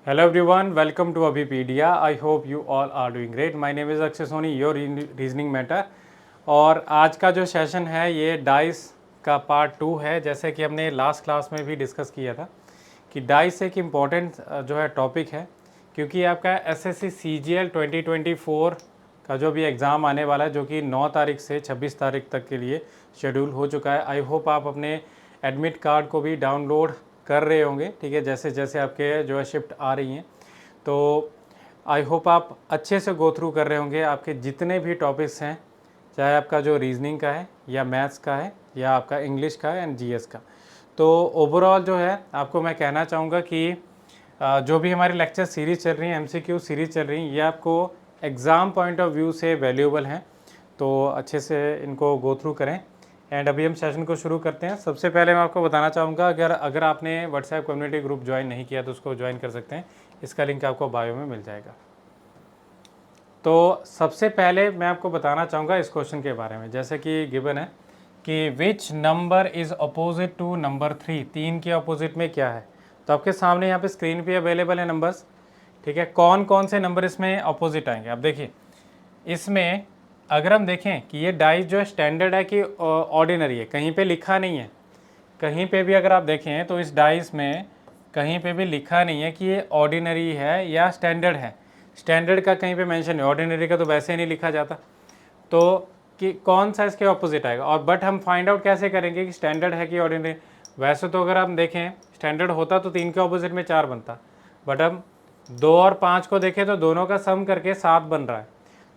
Hello everyone, welcome to Abhipedia. I hope you all are doing great. My name is Akshay Soni, your reasoning matter. और आज का जो session है ये dice का part 2 है। जैसे कि हमने लास्ट क्लास में भी डिस्कस किया था कि डाइस एक इम्पॉर्टेंट जो है टॉपिक है, क्योंकि आपका एसएससी सीजीएल 2024 का जो भी एग्ज़ाम आने वाला है, जो कि 9 तारीख से 26 तारीख तक के लिए शेड्यूल हो चुका है। आई होप आप अपने एडमिट कार्ड को भी डाउनलोड कर रहे होंगे, ठीक है, जैसे जैसे आपके जो है शिफ्ट आ रही हैं। तो आई होप आप अच्छे से गो थ्रू कर रहे होंगे आपके जितने भी टॉपिक्स हैं, चाहे आपका जो रीजनिंग का है या मैथ्स का है या आपका इंग्लिश का है एंड जीएस का। तो ओवरऑल जो है आपको मैं कहना चाहूँगा कि जो भी हमारी लेक्चर सीरीज़ चल रही हैं, एमसीक्यू सीरीज़ चल रही हैं, ये आपको एग्ज़ाम पॉइंट ऑफ व्यू से वैल्यूएबल हैं। तो अच्छे से इनको गो थ्रू करें। एंड अभी हम सेशन को शुरू करते हैं। सबसे पहले मैं आपको बताना चाहूँगा, अगर आपने व्हाट्सएप कम्युनिटी ग्रुप ज्वाइन नहीं किया तो उसको ज्वाइन कर सकते हैं। इसका लिंक आपको बायो में मिल जाएगा। तो सबसे पहले मैं आपको बताना चाहूँगा इस क्वेश्चन के बारे में, जैसे कि गिवन है कि which number is opposite to number 3। 3 के अपोजिट में क्या है? तो आपके सामने यहाँ पे स्क्रीन पे अवेलेबल है नंबर्स, ठीक है। कौन कौन से नंबर इसमें अपोजिट आएंगे? अब देखिए, इसमें अगर हम देखें कि ये डाइस जो है स्टैंडर्ड है कि ऑर्डिनरी है, कहीं पे लिखा नहीं है। कहीं पे भी अगर आप देखें तो इस डाइस में कहीं पे भी लिखा नहीं है कि ये ऑर्डिनरी है या स्टैंडर्ड है। स्टैंडर्ड का कहीं पे मेंशन है, ऑर्डिनरी का तो वैसे ही नहीं लिखा जाता। तो कि कौन सा इसके ऑपोजिट आएगा, और बट हम फाइंड आउट कैसे करेंगे कि स्टैंडर्ड है कि ऑर्डिनरी? वैसे तो अगर हम देखें स्टैंडर्ड होता तो 3 के ऑपोजिट में 4 बनता, बट हम 2 और 5 को देखें तो दोनों का सम करके 7 बन रहा है।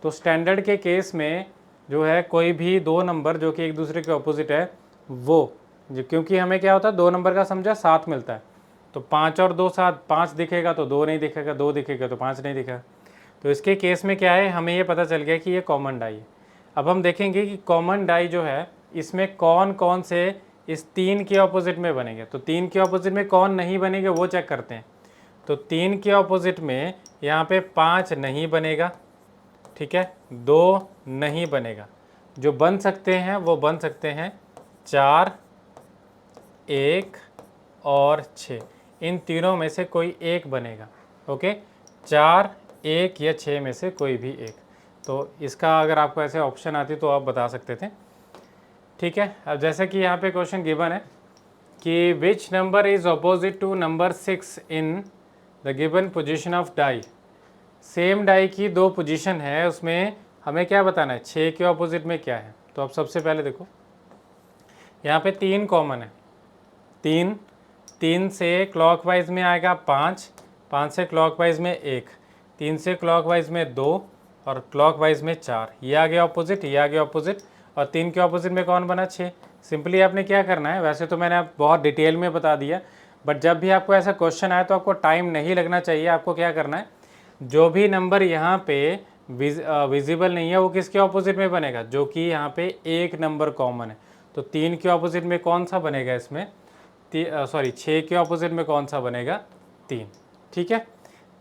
तो स्टैंडर्ड के केस में जो है कोई भी दो नंबर जो कि एक दूसरे के ऑपोजिट है वो, क्योंकि हमें क्या होता है 2 नंबर का समझा 7 मिलता है, तो 5 और 2 7, 5 दिखेगा तो 2 नहीं दिखेगा, 2 दिखेगा तो 5 नहीं दिखेगा। तो इसके केस में क्या है, हमें ये पता चल गया कि ये कॉमन डाई है। अब हम देखेंगे कि कॉमन डाई जो है इसमें कौन कौन से इस 3 के ऑपोजिट में बनेंगे। तो 3 के ऑपोजिट में कौन नहीं बनेंगे वो चेक करते हैं। तो 3 के ऑपोजिट में यहाँ पे 5 नहीं बनेगा, ठीक है, 2 नहीं बनेगा। जो बन सकते हैं वो बन सकते हैं 4, 1 और 6। इन तीनों में से कोई एक बनेगा। ओके, 4, 1 या 6 में से कोई भी एक। तो इसका अगर आपको ऐसे ऑप्शन आती तो आप बता सकते थे, ठीक है। अब जैसे कि यहाँ पे क्वेश्चन गिवन है कि which number is opposite to number 6 in the given position of die. Same die की 2 पोजीशन है, उसमें हमें क्या बताना है, 6 के ऑपोजिट में क्या है। तो अब सबसे पहले देखो, यहाँ पे 3 कॉमन है। 3 से क्लॉकवाइज में आएगा 5, 5 से क्लॉकवाइज में 1, 3 से क्लॉकवाइज में 2 और क्लॉकवाइज में 4। ये आ गया ऑपोजिट, ये आ गया ऑपोजिट। और 3 के ऑपोजिट में कौन बना, 6। सिंपली आपने क्या करना है, वैसे तो मैंने आप बहुत डिटेल में बता दिया, बट जब भी आपको ऐसा क्वेश्चन आए तो आपको टाइम नहीं लगना चाहिए। आपको क्या करना है, जो भी नंबर यहाँ पे विजिबल नहीं है वो किसके ऑपोजिट में बनेगा, जो कि यहाँ पे एक नंबर कॉमन है। तो 3 के ऑपोजिट में कौन सा बनेगा इसमें, 6 के ऑपोजिट में कौन सा बनेगा, 3, ठीक है।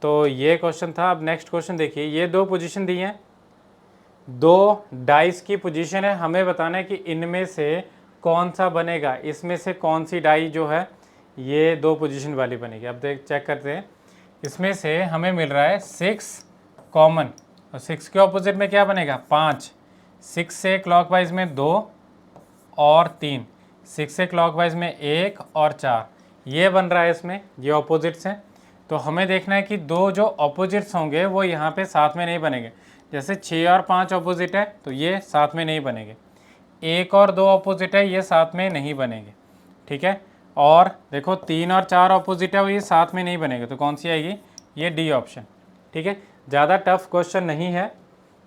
तो ये क्वेश्चन था। अब नेक्स्ट क्वेश्चन देखिए, ये 2 पोजीशन दी हैं, 2 डाइस की पोजीशन है, हमें बताना है कि इनमें से कौन सा बनेगा, इसमें से कौन सी डाई जो है ये 2 पोजीशन वाली बनेगी। अब देख चेक करते हैं, इसमें से हमें मिल रहा है 6 कॉमन, और 6 के ऑपोजिट में क्या बनेगा, 5। 6 से क्लॉकवाइज में 2 और 3, 6 से क्लॉकवाइज में 1 और 4, ये बन रहा है इसमें, ये ऑपोजिट्स हैं। तो हमें देखना है कि 2 जो ऑपोजिट्स होंगे वो यहाँ पे साथ में नहीं बनेंगे। जैसे 6 और 5 ऑपोजिट है तो ये साथ में नहीं बनेंगे, 1 और 2 ऑपोजिट है ये साथ में नहीं बनेंगे, ठीक है। और देखो 3 और 4 ऑपोजिट है वो ये साथ में नहीं बनेंगे, तो कौन सी आएगी, ये डी ऑप्शन, ठीक है। ज़्यादा टफ क्वेश्चन नहीं है,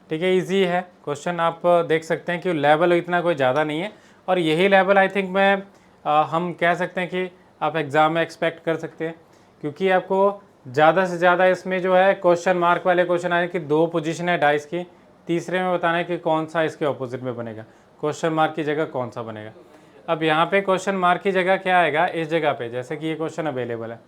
ठीक है, इजी है क्वेश्चन। आप देख सकते हैं कि लेवल इतना कोई ज़्यादा नहीं है, और यही लेवल आई थिंक मैं हम कह सकते हैं कि आप एग्ज़ाम में एक्सपेक्ट कर सकते हैं, क्योंकि आपको ज़्यादा से ज़्यादा इसमें जो है क्वेश्चन मार्क वाले क्वेश्चन आए कि 2 पोजीशन है डाइस की, तीसरे में बताना है कि कौन सा इसके ऑपोजिट में बनेगा, क्वेश्चन मार्क की जगह कौन सा बनेगा। अब यहाँ पे क्वेश्चन मार्क की जगह क्या आएगा, इस जगह पे जैसे कि ये क्वेश्चन अवेलेबल है,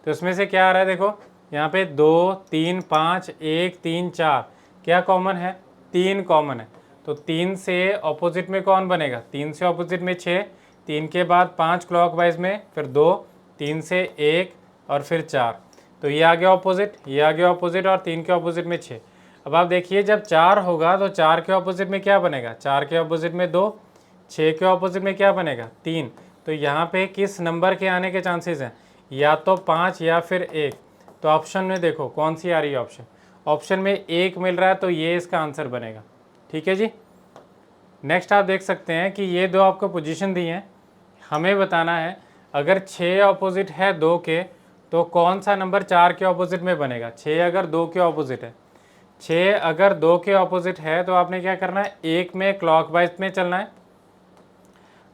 तो इसमें से क्या आ रहा है, देखो यहाँ पे 2, 3, 5, 1, 3, 4 क्या कॉमन है, 3 कॉमन है। तो 3 से ऑपोजिट में कौन बनेगा, 3 से ऑपोजिट में 6, 3 के बाद 5 क्लॉकवाइज में, फिर 2, 3 से 1 और फिर 4। तो ये आ गया ऑपोजिट, ये आ गया ऑपोजिट, और 3 के ऑपोजिट में 6। अब आप देखिए जब 4 होगा तो 4 के ऑपोजिट में क्या बनेगा, 4 के ऑपोजिट में 2, 6 के ऑपोजिट में क्या बनेगा 3। तो यहाँ पे किस नंबर के आने के चांसेस हैं, या तो 5 या फिर 1। तो ऑप्शन में देखो कौन सी आ रही है ऑप्शन, ऑप्शन में 1 मिल रहा है, तो ये इसका आंसर बनेगा। ठीक है जी। नेक्स्ट आप देख सकते हैं कि ये दो आपको पोजीशन दी हैं, हमें बताना है अगर 6 ऑपोजिट है 2 के तो कौन सा नंबर 4 के ऑपोजिट में बनेगा। 6 अगर 2 के ऑपोजिट है, 6 अगर 2 के ऑपोजिट है तो आपने क्या करना है, एक में क्लॉकवाइज में चलना है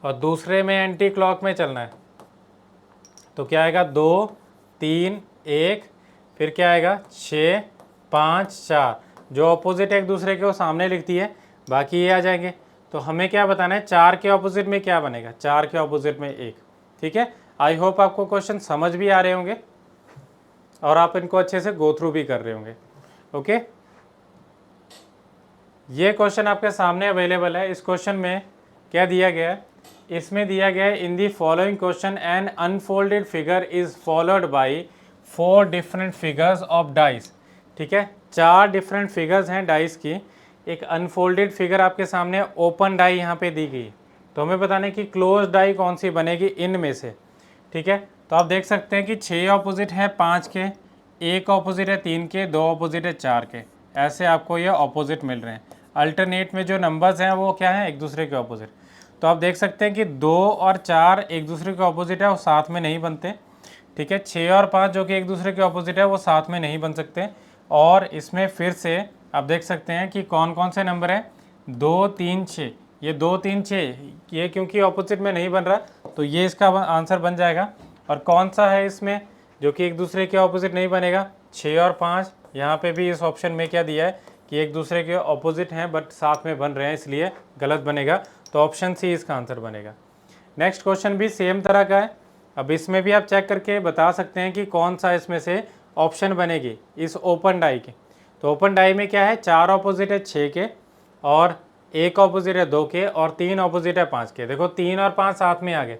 और दूसरे में एंटी क्लॉक में चलना है। तो क्या आएगा 2 3 1, फिर क्या आएगा 6 5 4। जो ऑपोजिट एक दूसरे के वो सामने लिखती है, बाकी ये आ जाएंगे। तो हमें क्या बताना है, 4 के ऑपोजिट में क्या बनेगा, 4 के ऑपोजिट में 1। ठीक है, आई होप आपको क्वेश्चन समझ भी आ रहे होंगे और आप इनको अच्छे से गो थ्रू भी कर रहे होंगे। ओके, ये क्वेश्चन आपके सामने अवेलेबल है। इस क्वेश्चन में क्या दिया गया है, इसमें दिया गया है in the following question an unfolded figure is followed by 4 different figures of dice. ठीक है, 4 डिफरेंट फिगर्स हैं डाइस की, एक अनफोल्डेड फिगर आपके सामने ओपन डाई यहाँ पे दी गई। तो हमें बताना है कि क्लोज डाई कौन सी बनेगी इनमें से। ठीक है, तो आप देख सकते हैं कि 6 ऑपोजिट है 5 के, 1 ऑपोजिट है 3 के, 2 ऑपोजिट है 4 के, ऐसे आपको ये ऑपोजिट मिल रहे हैं। अल्टरनेट में जो नंबर्स हैं वो क्या हैं, एक दूसरे के ऑपोजिट। तो आप देख सकते हैं कि 2 और 4 एक दूसरे के ऑपोजिट है, वो साथ में नहीं बनते। ठीक है, 6 और 5 जो कि एक दूसरे के ऑपोजिट है वो साथ में नहीं बन सकते। और इसमें फिर से आप देख सकते हैं कि कौन कौन से नंबर हैं, 2 3 6। ये 2 3 6 ये क्योंकि ऑपोजिट में नहीं बन रहा तो ये इसका आंसर बन जाएगा। और कौन सा है इसमें जो कि एक दूसरे के ऑपोजिट नहीं बनेगा, 6 और 5। यहाँ पे भी इस ऑप्शन में क्या दिया है कि एक दूसरे के ऑपोजिट हैं बट साथ में बन रहे हैं, इसलिए गलत बनेगा। तो ऑप्शन सी इसका आंसर बनेगा। नेक्स्ट क्वेश्चन भी सेम तरह का है। अब इसमें भी आप चेक करके बता सकते हैं कि कौन सा इसमें से ऑप्शन बनेगी इस ओपन डाई के। तो ओपन डाई में क्या है, 4 ऑपोजिट है 6 के, और 1 ऑपोजिट है 2 के, और 3 ऑपोजिट है 5 के। देखो 3 और 5 साथ में आ गए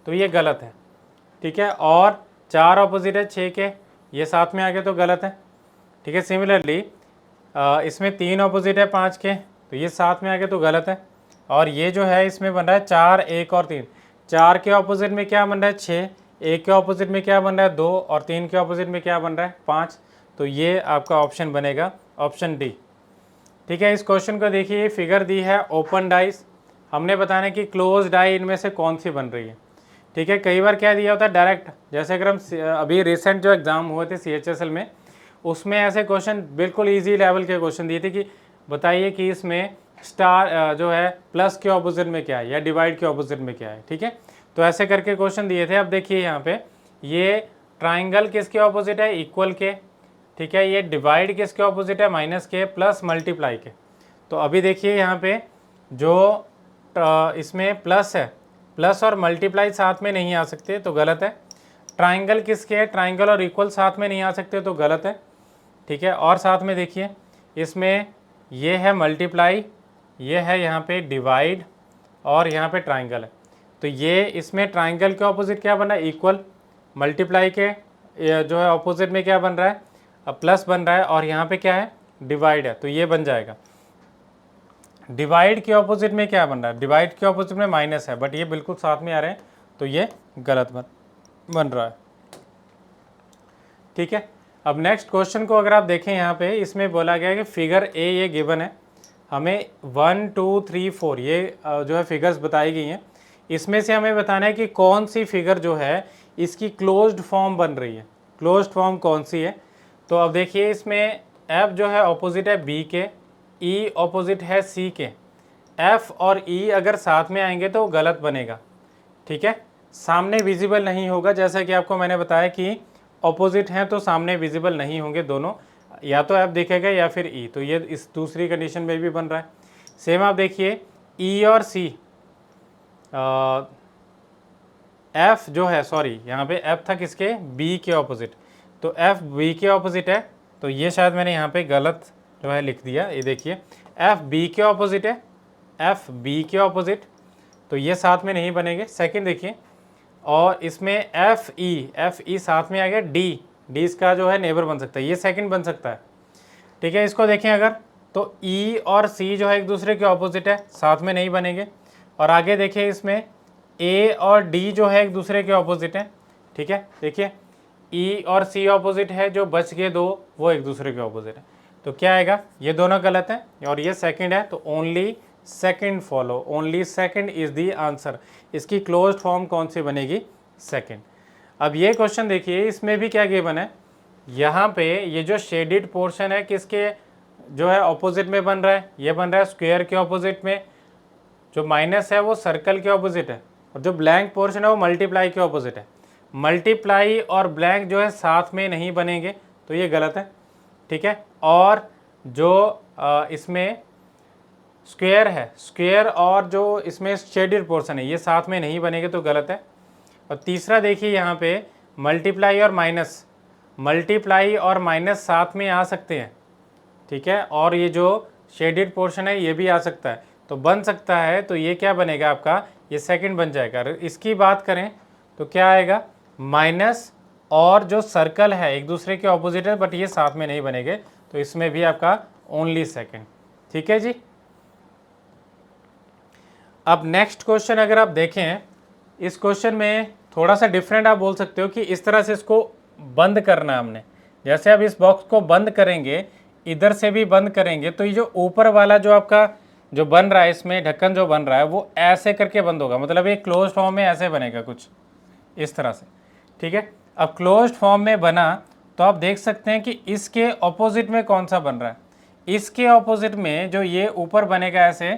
तो ये गलत है। ठीक है, और 4 ऑपोजिट है 6 के, ये साथ में आ गए तो गलत है। ठीक है, सिमिलरली इसमें 3 ऑपोजिट है 5 के, तो ये साथ में आ गए तो गलत है। और ये जो है इसमें बन रहा है 4 1 और 3। 4 के ऑपोजिट में क्या बन रहा है 6, 1 के ऑपोजिट में क्या बन रहा है 2, और 3 के ऑपोजिट में क्या बन रहा है 5। तो ये आपका ऑप्शन बनेगा ऑप्शन डी। ठीक है, इस क्वेश्चन को देखिए, ये फिगर दी है ओपन डाइस, हमने बताना है कि क्लोज डाई इनमें से कौन सी बन रही है। ठीक है, कई बार क्या दिया होता है डायरेक्ट, जैसे अगर हम अभी रिसेंट जो एग्ज़ाम हुए थे CHSL में, उसमें ऐसे क्वेश्चन बिल्कुल इजी लेवल के क्वेश्चन दिए थे कि बताइए कि इसमें स्टार जो है प्लस के ऑपोजिट में क्या है या डिवाइड के ऑपोजिट में क्या है। ठीक है, तो ऐसे करके क्वेश्चन दिए थे। अब देखिए यहाँ पे ये ट्राइंगल किसके ऑपोजिट है, इक्वल के। ठीक है, ये डिवाइड किसके ऑपोजिट है, माइनस के, प्लस मल्टीप्लाई के। तो अभी देखिए यहाँ पे जो इसमें प्लस है, प्लस और मल्टीप्लाई साथ में नहीं आ सकते तो गलत है। ट्राइंगल किसके है, ट्राइंगल और इक्वल साथ में नहीं आ सकते तो गलत है। ठीक है, और साथ में देखिए इसमें ये है मल्टीप्लाई, ये है यहाँ पे डिवाइड, और यहाँ पे ट्राइंगल है। तो ये इसमें ट्राइंगल के ऑपोजिट क्या बन रहा है, इक्वल। मल्टीप्लाई के जो है ऑपोजिट में क्या बन रहा है, प्लस बन रहा है, और यहाँ पे क्या है डिवाइड है, तो ये बन जाएगा। डिवाइड के ऑपोजिट में क्या बन रहा है, डिवाइड के ऑपोजिट में माइनस है, बट ये बिल्कुल साथ में आ रहे हैं तो ये गलत बन रहा है। ठीक है, अब नेक्स्ट क्वेश्चन को अगर आप देखें यहाँ पे, इसमें बोला गया है कि फिगर ए ये गिवन है, हमें 1 2 3 4 ये जो है फिगर्स बताई गई हैं। इसमें से हमें बताना है कि कौन सी फिगर जो है इसकी क्लोज्ड फॉर्म बन रही है, क्लोज्ड फॉर्म कौन सी है। तो अब देखिए इसमें F जो है ऑपोजिट है B के, E ऑपोजिट है C के। F और E अगर साथ में आएंगे तो गलत बनेगा। ठीक है, सामने विजिबल नहीं होगा, जैसा कि आपको मैंने बताया कि ऑपोजिट हैं तो सामने विजिबल नहीं होंगे दोनों, या तो F दिखेगा या फिर E। तो ये इस दूसरी कंडीशन में भी बन रहा है। सेम आप देखिए E और C, F जो है, सॉरी यहाँ पे F था किसके, B के ऑपोजिट, तो F B के ऑपोजिट है। तो ये शायद मैंने यहाँ पे गलत जो है लिख दिया, ये देखिए F B के ऑपोजिट है, F B के ऑपोजिट, तो ये साथ में नहीं बनेंगे। सेकंड देखिए, और इसमें F E साथ में आ गया D, डी इसका जो है नेबर बन सकता है, ये सेकंड बन सकता है। ठीक है, इसको देखें अगर तो ई और सी जो है एक दूसरे के ऑपोजिट है, साथ में नहीं बनेंगे। और आगे देखिए इसमें ए और डी जो है एक दूसरे के ऑपोजिट है। ठीक है, देखिए ई और सी ऑपोजिट है, जो बच गए दो वो एक दूसरे के ऑपोजिट है। तो क्या आएगा, ये दोनों गलत है और ये सेकंड है, तो only second follow, only second is the answer. इसकी क्लोज्ड फॉर्म कौन सी बनेगी, सेकंड। अब ये क्वेश्चन देखिए, इसमें भी क्या गिवन है, यहाँ पे ये जो शेडेड पोर्शन है किसके जो है ऑपोजिट में बन रहा है, ये बन रहा है स्क्वायर के ऑपोजिट में, जो माइनस है वो सर्कल के ऑपोजिट है, और जो ब्लैंक पोर्शन है वो मल्टीप्लाई के ऑपोजिट है। मल्टीप्लाई और ब्लैंक जो है साथ में नहीं बनेंगे, तो ये गलत है। ठीक है, और जो इसमें स्क्वायर है, स्क्वायर और जो इसमें शेडेड पोर्शन है ये साथ में नहीं बनेंगे, तो गलत है। और तीसरा देखिए यहाँ पे मल्टीप्लाई और माइनस, मल्टीप्लाई और माइनस साथ में आ सकते हैं। ठीक है, और ये जो शेडेड पोर्शन है ये भी आ सकता है, तो बन सकता है, तो ये क्या बनेगा आपका, ये सेकंड बन जाएगा। इसकी बात करें तो क्या आएगा, माइनस और जो सर्कल है एक दूसरे के ऑपोजिट है बट ये साथ में नहीं बनेंगे, तो इसमें भी आपका ओनली सेकंड। ठीक है जी। अब नेक्स्ट क्वेश्चन अगर आप देखें, इस क्वेश्चन में थोड़ा सा डिफरेंट आप बोल सकते हो कि इस तरह से इसको बंद करना है हमने। जैसे अब इस बॉक्स को बंद करेंगे, इधर से भी बंद करेंगे, तो ये जो ऊपर वाला जो आपका जो बन रहा है, इसमें ढक्कन जो बन रहा है वो ऐसे करके बंद होगा, मतलब ये क्लोज फॉर्म में ऐसे बनेगा कुछ इस तरह से। ठीक है, अब क्लोज्ड फॉर्म में बना तो आप देख सकते हैं कि इसके ऑपोजिट में कौन सा बन रहा है, इसके ऑपोजिट में जो ये ऊपर बनेगा ऐसे,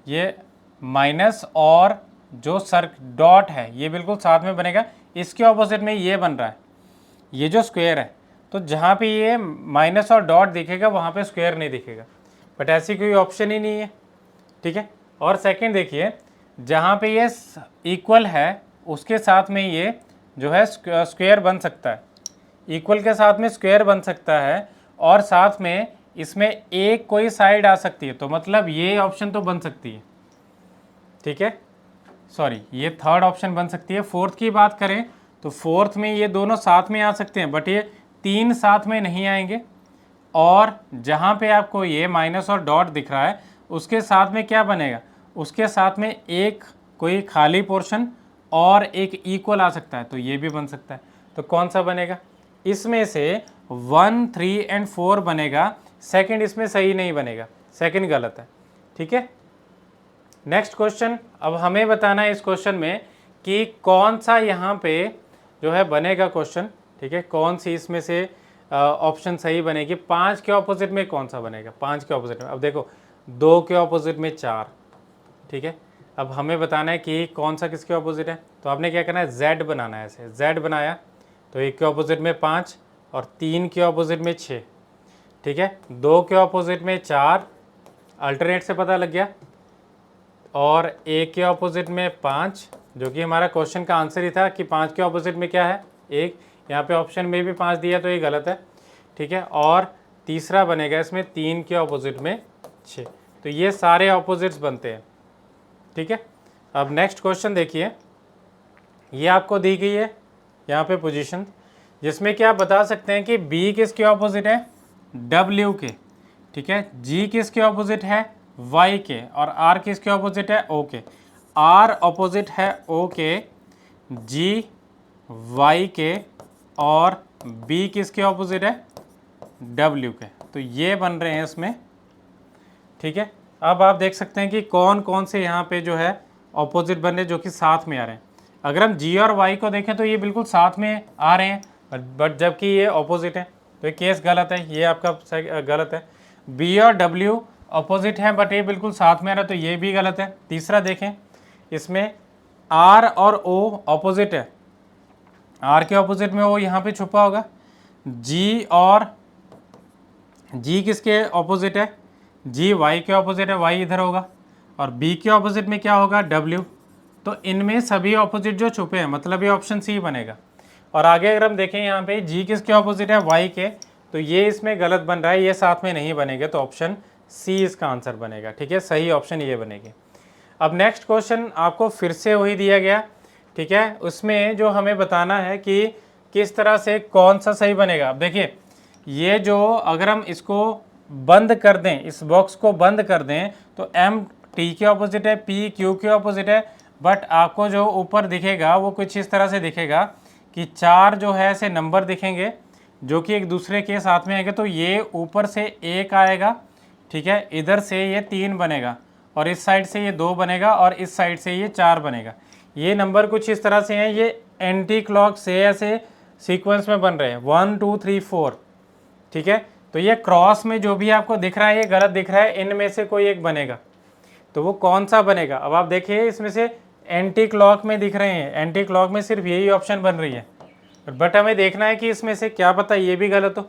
ये माइनस और जो सर्क डॉट है ये बिल्कुल साथ में बनेगा, इसके ऑपोजिट में ये बन रहा है, ये जो स्क्वायर है, तो जहाँ पे ये माइनस और डॉट दिखेगा वहाँ पे स्क्वायर नहीं दिखेगा, बट ऐसी कोई ऑप्शन ही नहीं है। ठीक है, और सेकंड देखिए, जहाँ पे ये इक्वल है उसके साथ में ये जो है स्क्वायर बन सकता है, इक्वल के साथ में स्क्वायर बन सकता है, और साथ में इसमें एक कोई साइड आ सकती है, तो मतलब ये ऑप्शन तो बन सकती है। ठीक है, सॉरी ये थर्ड ऑप्शन बन सकती है। फोर्थ की बात करें तो फोर्थ में ये दोनों साथ में आ सकते हैं, बट ये तीन साथ में नहीं आएंगे, और जहाँ पे आपको ये माइनस और डॉट दिख रहा है उसके साथ में क्या बनेगा, उसके साथ में एक कोई खाली पोर्शन और एक इक्वल आ सकता है, तो ये भी बन सकता है। तो कौन सा बनेगा, इसमें से 1, 3 एंड 4 बनेगा, सेकंड इसमें सही नहीं बनेगा, सेकंड गलत है। ठीक है, नेक्स्ट क्वेश्चन, अब हमें बताना है इस क्वेश्चन में कि कौन सा यहाँ पे जो है बनेगा क्वेश्चन। ठीक है, कौन सी इसमें से ऑप्शन सही बनेगी, 5 के ऑपोजिट में कौन सा बनेगा, 5 के ऑपोजिट में। अब देखो 2 के ऑपोजिट में 4। ठीक है, अब हमें बताना है कि कौन सा किसके ऑपोजिट है, तो आपने क्या करना है, Z बनाना है। ऐसे Z बनाया तो 1 के ऑपोजिट में 5 और 3 के ऑपोजिट में 6। ठीक है, 2 के ऑपोजिट में 4, अल्टरनेट से पता लग गया, और 1 के ऑपोजिट में 5, जो कि हमारा क्वेश्चन का आंसर ही था कि 5 के ऑपोजिट में क्या है, 1। यहाँ पे ऑप्शन में भी 5 दिया तो ये गलत है। ठीक है, और तीसरा बनेगा इसमें 3 के ऑपोजिट में 6, तो ये सारे ऑपोजिट्स बनते हैं। ठीक है, अब नेक्स्ट क्वेश्चन देखिए, ये आपको दी गई है यहाँ पे पोजीशन, जिसमें कि आप बता सकते हैं कि B किसके ऑपोजिट है, W के। ठीक है, G किसके ऑपोजिट है, Y के, और R किसके ऑपोजिट है, O के। R ऑपोजिट है O के, G Y के, और B किसके ऑपोजिट है, W के। तो ये बन रहे हैं इसमें। ठीक है, अब आप देख सकते हैं कि कौन कौन से यहाँ पे जो है ऑपोजिट बन रहे हैं, जो कि साथ में आ रहे हैं। अगर हम G और Y को देखें तो ये बिल्कुल साथ में आ रहे हैं, बट जबकि ये ऑपोजिट है, तो ये केस गलत है, ये आपका गलत है। B और W ऑपोजिट है बट ये बिल्कुल साथ में आ रहा है, तो ये भी गलत है। तीसरा देखें, इसमें R और O ऑपोजिट है, R के ऑपोजिट में O यहाँ पे छुपा होगा। G और G किसके ऑपोजिट है, G Y के ऑपोजिट है, Y इधर होगा, और B के ऑपोजिट में क्या होगा, W। तो इनमें सभी ऑपोजिट जो छुपे हैं, मतलब ये ऑप्शन सी बनेगा। और आगे अगर हम देखें यहाँ पे G किसके ऑपोजिट है, Y के, तो ये इसमें गलत बन रहा है, ये साथ में नहीं बनेंगे, तो ऑप्शन सी इसका आंसर बनेगा। ठीक है, सही ऑप्शन ये बनेगी। अब नेक्स्ट क्वेश्चन आपको फिर से वही दिया गया। ठीक है, उसमें जो हमें बताना है कि किस तरह से कौन सा सही बनेगा। अब देखिए ये जो अगर हम इसको बंद कर दें, इस बॉक्स को बंद कर दें, तो m t के ऑपोजिट है, p q के ऑपोजिट है, बट आपको जो ऊपर दिखेगा वो कुछ इस तरह से दिखेगा कि 4 जो है ऐसे नंबर दिखेंगे जो कि एक दूसरे के साथ में आएंगे। तो ये ऊपर से 1 आएगा, ठीक है, इधर से ये 3 बनेगा और इस साइड से ये 2 बनेगा और इस साइड से ये 4 बनेगा। ये नंबर कुछ इस तरह से हैं, ये एंटी क्लॉक से ऐसे सीक्वेंस में बन रहे हैं 1 2 3 4, ठीक है। तो ये क्रॉस में जो भी आपको दिख रहा है ये गलत दिख रहा है, इनमें से कोई एक बनेगा, तो वो कौन सा बनेगा। अब आप देखिए इसमें से एंटी क्लॉक में दिख रहे हैं, एंटी क्लॉक में सिर्फ यही ऑप्शन बन रही है, बट हमें देखना है कि इसमें से क्या पता ये भी गलत हो।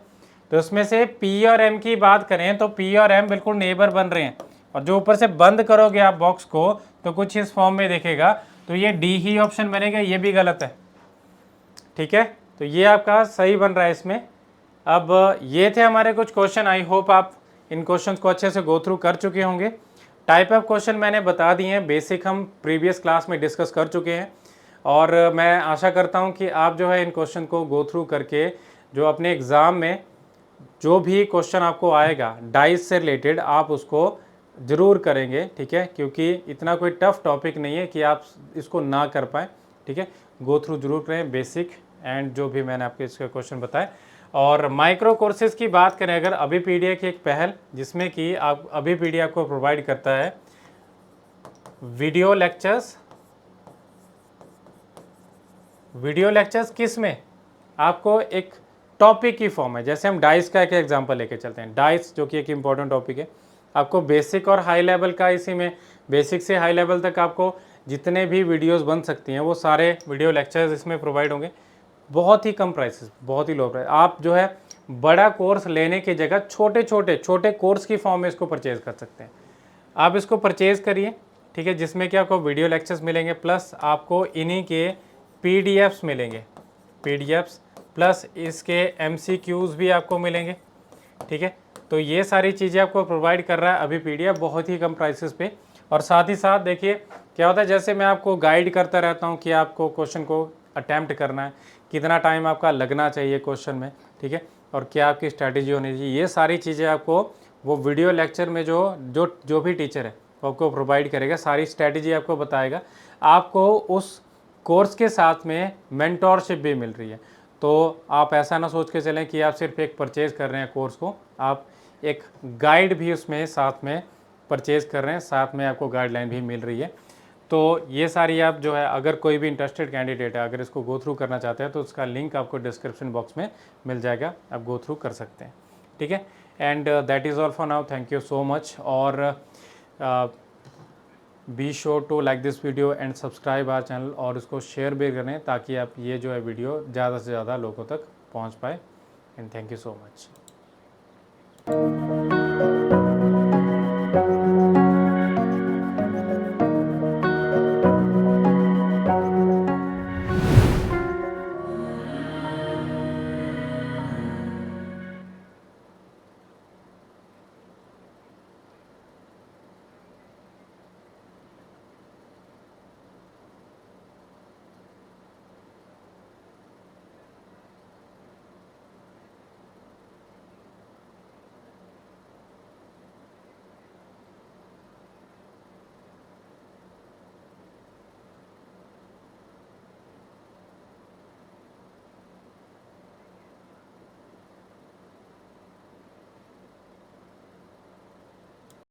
तो इसमें से P और M की बात करें तो P और M बिल्कुल नेबर बन रहे हैं, और जो ऊपर से बंद करोगे आप बॉक्स को तो कुछ इस फॉर्म में दिखेगा, तो ये D ही ऑप्शन बनेगा, ये भी गलत है, ठीक है। तो ये आपका सही बन रहा है इसमें। अब ये थे हमारे कुछ क्वेश्चन, आई होप आप इन क्वेश्चन को अच्छे से गो थ्रू कर चुके होंगे। टाइप ऑफ क्वेश्चन मैंने बता दिए हैं, बेसिक हम प्रीवियस क्लास में डिस्कस कर चुके हैं, और मैं आशा करता हूं कि आप जो है इन क्वेश्चन को गो थ्रू करके जो अपने एग्ज़ाम में जो भी क्वेश्चन आपको आएगा डाइस से रिलेटेड आप उसको ज़रूर करेंगे, ठीक है, क्योंकि इतना कोई टफ टॉपिक नहीं है कि आप इसको ना कर पाएँ, ठीक है। गो थ्रू जरूर करें बेसिक एंड जो भी मैंने आपके इसके क्वेश्चन बताए। और माइक्रो कोर्सेज की बात करें अगर, अभिपीडिया की एक पहल जिसमें कि आप अभिपीडिया को प्रोवाइड करता है वीडियो लेक्चर्स किस में, आपको एक टॉपिक की फॉर्म है। जैसे हम डाइस का एक एग्जांपल लेके चलते हैं, डाइस जो कि एक इम्पॉर्टेंट टॉपिक है, आपको बेसिक और हाई लेवल का इसी में, बेसिक से हाई लेवल तक आपको जितने भी वीडियोस बन सकती हैं वो सारे वीडियो लेक्चर्स इसमें प्रोवाइड होंगे, बहुत ही कम प्राइसेस, बहुत ही लो प्राइस। आप जो है बड़ा कोर्स लेने की जगह छोटे कोर्स की फॉर्म में इसको परचेज़ कर सकते हैं। आप इसको परचेज़ करिए, ठीक है, जिसमें कि आपको वीडियो लेक्चर्स मिलेंगे, प्लस आपको इन्हीं के PDFs मिलेंगे, PDFs प्लस इसके MCQs भी आपको मिलेंगे, ठीक है। तो ये सारी चीज़ें आपको प्रोवाइड कर रहा है अभिपीडिया बहुत ही कम प्राइसेस पे। और साथ ही साथ देखिए क्या होता है, जैसे मैं आपको गाइड करता रहता हूँ कि आपको क्वेश्चन को अटैम्प्ट करना है, कितना टाइम आपका लगना चाहिए क्वेश्चन में, ठीक है, और क्या आपकी स्ट्रैटेजी होनी चाहिए, ये सारी चीज़ें आपको वो वीडियो लेक्चर में जो भी टीचर है वो आपको प्रोवाइड करेगा, सारी स्ट्रैटेजी आपको बताएगा। आपको उस कोर्स के साथ में मेंटोरशिप भी मिल रही है। तो आप ऐसा ना सोच के चलें कि आप सिर्फ एक परचेज़ कर रहे हैं कोर्स को, आप एक गाइड भी उसमें साथ में परचेज़ कर रहे हैं, साथ में आपको गाइडलाइन भी मिल रही है। तो ये सारी आप जो है, अगर कोई भी इंटरेस्टेड कैंडिडेट है, अगर इसको गो थ्रू करना चाहते हैं तो उसका लिंक आपको डिस्क्रिप्शन बॉक्स में मिल जाएगा, आप गो थ्रू कर सकते हैं, ठीक है। And that is all for now, thank you so much. और be sure to like this video and subscribe our channel, और इसको शेयर भी करें ताकि आप ये जो है वीडियो ज़्यादा से ज़्यादा लोगों तक पहुंच पाए। And thank you so much.